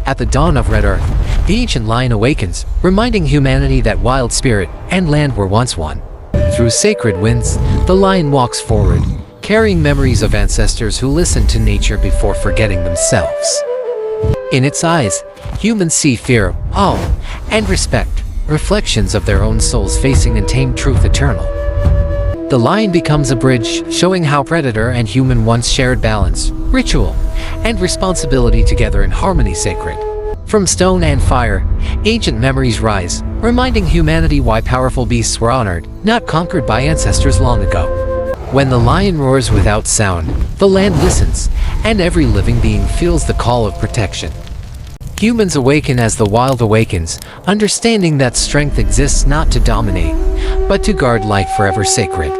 At the dawn of Red Earth, the ancient lion awakens, reminding humanity that wild spirit and land were once one. Through sacred winds, the lion walks forward, carrying memories of ancestors who listened to nature before forgetting themselves. In its eyes, humans see fear, awe, and respect, reflections of their own souls facing untamed truth eternal. The lion becomes a bridge, showing how predator and human once shared balance, ritual, and responsibility together in harmony sacred. From stone and fire, ancient memories rise, reminding humanity why powerful beasts were honored, not conquered by ancestors long ago. When the lion roars without sound, the land listens, and every living being feels the call of protection. Humans awaken as the wild awakens, understanding that strength exists not to dominate, but to guard life forever sacred.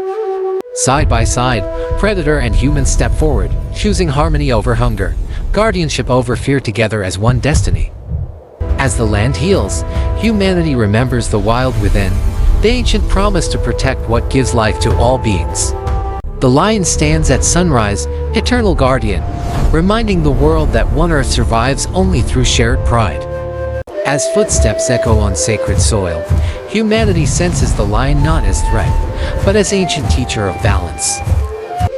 Side by side, predator and human step forward, choosing harmony over hunger, guardianship over fear together as one destiny. As the land heals, humanity remembers the wild within, the ancient promise to protect what gives life to all beings. The lion stands at sunrise, eternal guardian, reminding the world that one earth survives only through shared pride. As footsteps echo on sacred soil, humanity senses the lion not as threat, but as ancient teacher of balance.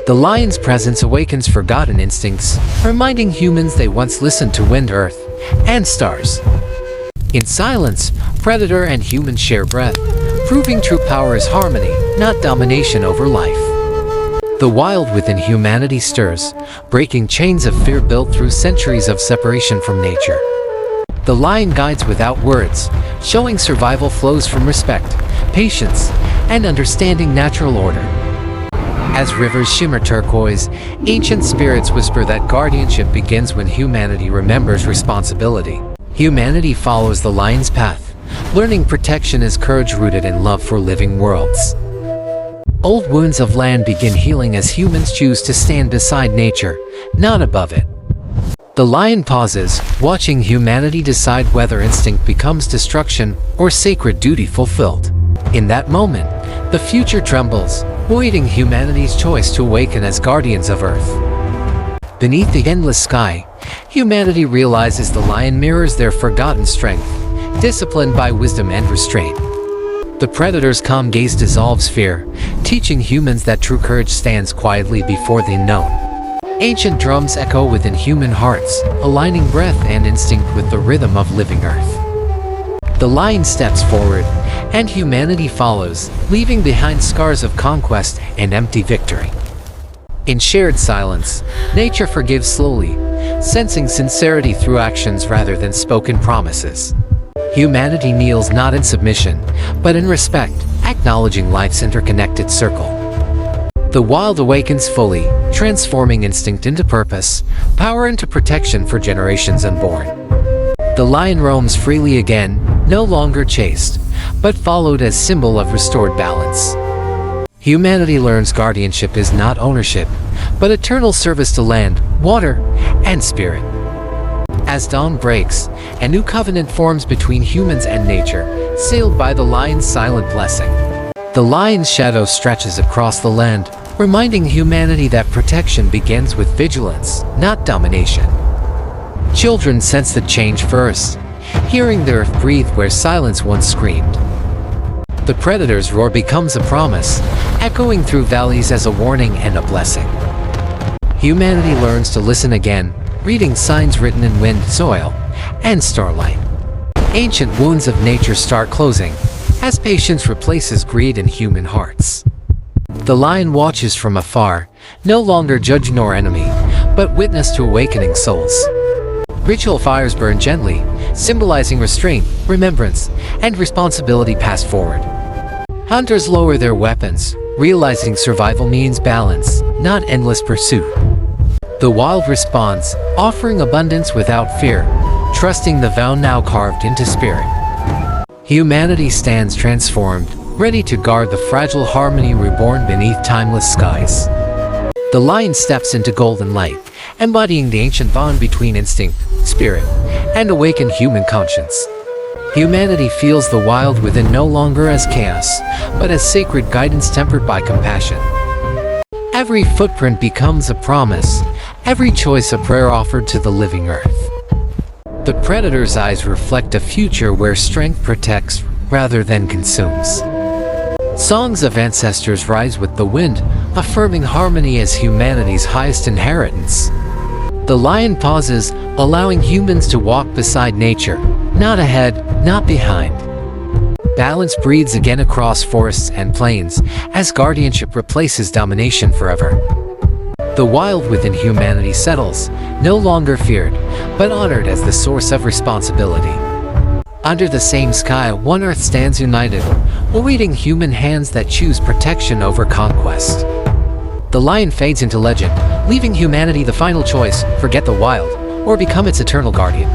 The lion's presence awakens forgotten instincts, reminding humans they once listened to wind, earth, and stars. In silence, predator and human share breath, proving true power is harmony, not domination over life. The wild within humanity stirs, breaking chains of fear built through centuries of separation from nature. The lion guides without words, showing survival flows from respect, patience, and understanding natural order. As rivers shimmer turquoise, ancient spirits whisper that guardianship begins when humanity remembers responsibility. Humanity follows the lion's path, learning protection is courage rooted in love for living worlds. Old wounds of land begin healing as humans choose to stand beside nature, not above it. The lion pauses, watching humanity decide whether instinct becomes destruction or sacred duty fulfilled. In that moment, the future trembles, awaiting humanity's choice to awaken as guardians of Earth. Beneath the endless sky, humanity realizes the lion mirrors their forgotten strength, disciplined by wisdom and restraint. The predator's calm gaze dissolves fear, teaching humans that true courage stands quietly before the unknown. Ancient drums echo within human hearts, aligning breath and instinct with the rhythm of living Earth. The lion steps forward, and humanity follows, leaving behind scars of conquest and empty victory. In shared silence, nature forgives slowly, sensing sincerity through actions rather than spoken promises. Humanity kneels not in submission, but in respect, acknowledging life's interconnected circle. The wild awakens fully, transforming instinct into purpose, power into protection for generations unborn. The lion roams freely again, no longer chased, but followed as symbol of restored balance. Humanity learns guardianship is not ownership, but eternal service to land, water, and spirit. As dawn breaks, a new covenant forms between humans and nature, sealed by the lion's silent blessing. The lion's shadow stretches across the land, reminding humanity that protection begins with vigilance, not domination. Children sense the change first, hearing the earth breathe where silence once screamed. The predator's roar becomes a promise, echoing through valleys as a warning and a blessing. Humanity learns to listen again, reading signs written in wind, soil, and starlight. Ancient wounds of nature start closing, as patience replaces greed in human hearts. The lion watches from afar, no longer judge nor enemy, but witness to awakening souls. Ritual fires burn gently, symbolizing restraint, remembrance, and responsibility passed forward. Hunters lower their weapons, realizing survival means balance, not endless pursuit. The wild responds, offering abundance without fear, trusting the vow now carved into spirit. Humanity stands transformed, ready to guard the fragile harmony reborn beneath timeless skies. The lion steps into golden light, embodying the ancient bond between instinct, spirit, and awakened human conscience. Humanity feels the wild within no longer as chaos, but as sacred guidance tempered by compassion. Every footprint becomes a promise, every choice a prayer offered to the living earth. The predator's eyes reflect a future where strength protects rather than consumes. Songs of ancestors rise with the wind, affirming harmony as humanity's highest inheritance. The lion pauses, allowing humans to walk beside nature, not ahead, not behind. Balance breathes again across forests and plains, as guardianship replaces domination forever. The wild within humanity settles, no longer feared, but honored as the source of responsibility. Under the same sky, one earth stands united, awaiting human hands that choose protection over conquest. The lion fades into legend, leaving humanity the final choice: forget the wild, or become its eternal guardian.